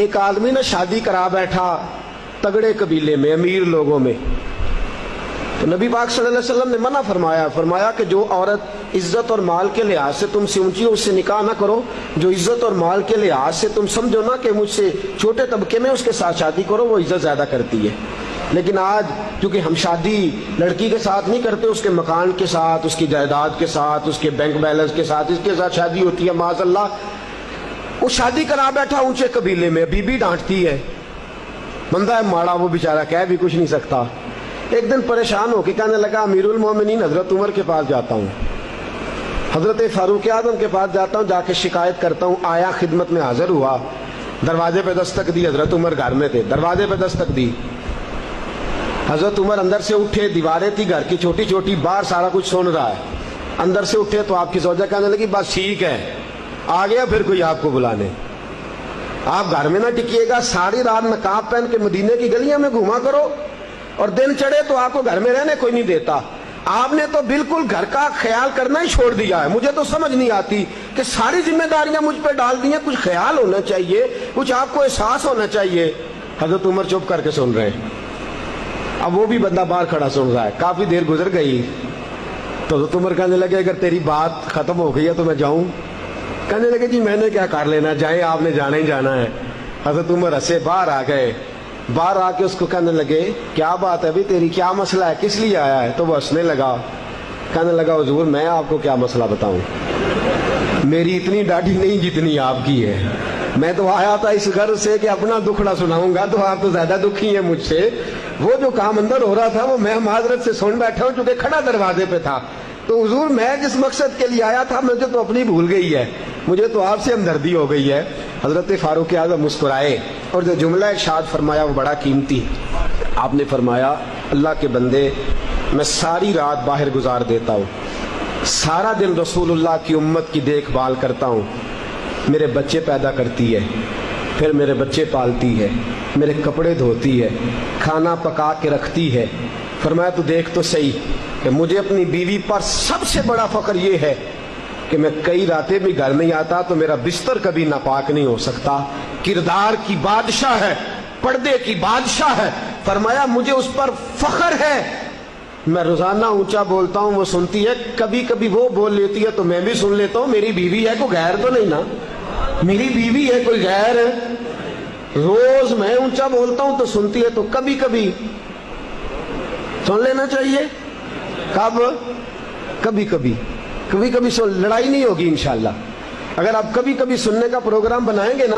ایک آدمی نے شادی کرا بیٹھا تگڑے قبیلے میں، امیر لوگوں میں، تو نبی پاک صلی اللہ علیہ وسلم نے منع فرمایا کہ جو عورت عزت اور مال کے لحاظ سے تم سے اونچی ہو اس سے نکاح نہ کرو، جو عزت اور مال کے لحاظ سے تم سمجھو نا کہ مجھ سے چھوٹے طبقے میں، اس کے ساتھ شادی کرو، وہ عزت زیادہ کرتی ہے۔ لیکن آج کیونکہ ہم شادی لڑکی کے ساتھ نہیں کرتے، اس کے مکان کے ساتھ، اس کی جائیداد کے ساتھ، اس کے بینک بیلنس کے ساتھ، اس کے ساتھ شادی ہوتی ہے معاذ اللہ۔ وہ شادی کرا بیٹھا اونچے قبیلے میں، بیوی ڈانٹتی ہے، بندہ ہے ماڑا، وہ بیچارہ کہہ بھی کچھ نہیں سکتا۔ ایک دن پریشان ہو کے کہنے لگا امیر المومنین حضرت عمر کے پاس جاتا ہوں، حضرت فاروق اعظم کے پاس جاتا ہوں، جا کے شکایت کرتا ہوں۔ آیا، خدمت میں حاضر ہوا، دروازے پہ دستک دی، حضرت عمر گھر میں تھے، دروازے پہ دستک دی، حضرت عمر اندر سے اٹھے، دیواریں تھی گھر کی چھوٹی چھوٹی، باہر سارا کچھ سن رہا ہے، اندر سے اٹھے تو آپ کی زوجہ کہنے لگی بس ٹھیک ہے، آ گیا پھر کوئی آپ کو بلانے، آپ گھر میں نہ ٹکیے گا، ساری رات نقاب پہن کے مدینے کی گلیاں میں گھوما کرو، اور دن چڑھے تو آپ کو گھر میں رہنے کوئی نہیں دیتا۔ آپ نے تو بالکل گھر کا خیال کرنا ہی چھوڑ دیا ہے۔ مجھے تو سمجھ نہیں آتی کہ ساری ذمہ داریاں مجھ پہ ڈال دی ہیں، کچھ خیال ہونا چاہیے، کچھ آپ کو احساس ہونا چاہیے۔ حضرت عمر چپ کر کے سن رہے ہیں، اب وہ بھی بندہ باہر کھڑا سن رہا ہے۔ کافی دیر گزر گئی تو حضرت عمر کہنے لگے اگر تیری بات ختم ہو گئی ہے تو میں جاؤں؟ کہنے لگے جی میں نے کیا کر لینا، جائیں، آپ نے جانا ہی جانا ہے۔ حضرت عمر ہنسے، باہر آ گئے، باہر آ کے اس کو کہنے لگے کیا بات ہے بھی تیری، کیا مسئلہ ہے، کس لیے آیا ہے؟ تو وہ ہنسنے لگا، کہنے لگا حضور میں آپ کو کیا مسئلہ بتاؤں، میری اتنی ڈاڈھی نہیں جتنی آپ کی ہے، میں تو آیا تھا اس غرض سے کہ اپنا دکھڑا سناؤں گا، تو آپ تو زیادہ دکھی ہیں مجھ سے۔ وہ جو کام اندر ہو رہا تھا وہ میں معذرت سے سن بیٹھا ہوں، چونکہ کھڑا دروازے پہ تھا۔ تو حضور میں جس مقصد کے لیے آیا تھا مجھے تو اپنی بھول گئی ہے، مجھے تو آپ سے ہمدردی ہو گئی ہے۔ حضرت فاروق اعظم مسکرائے اور جو جملہ ارشاد فرمایا وہ بڑا قیمتی۔ آپ نے فرمایا اللہ کے بندے، میں ساری رات باہر گزار دیتا ہوں، سارا دن رسول اللہ کی امت کی دیکھ بھال کرتا ہوں، میرے بچے پیدا کرتی ہے، پھر میرے بچے پالتی ہے، میرے کپڑے دھوتی ہے، کھانا پکا کے رکھتی ہے۔ فرمایا تو دیکھ تو صحیح کہ مجھے اپنی بیوی پر سب سے بڑا فخر یہ ہے کہ میں کئی راتیں بھی گھر نہیں آتا تو میرا بستر کبھی ناپاک نہیں ہو سکتا۔ کردار کی بادشاہ ہے، پردے کی بادشاہ ہے۔ فرمایا مجھے اس پر فخر ہے، میں روزانہ اونچا بولتا ہوں وہ سنتی ہے، کبھی کبھی وہ بول لیتی ہے تو میں بھی سن لیتا ہوں، میری بیوی ہے، کوئی غیر تو نہیں نا، میری بیوی ہے، کوئی غیر ہے؟ روز میں اونچا بولتا ہوں تو سنتی ہے، تو کبھی کبھی سن لینا چاہیے۔ کب؟ کبھی کبھی سن، لڑائی نہیں ہوگی انشاءاللہ۔ اگر آپ کبھی کبھی سننے کا پروگرام بنائیں گے نا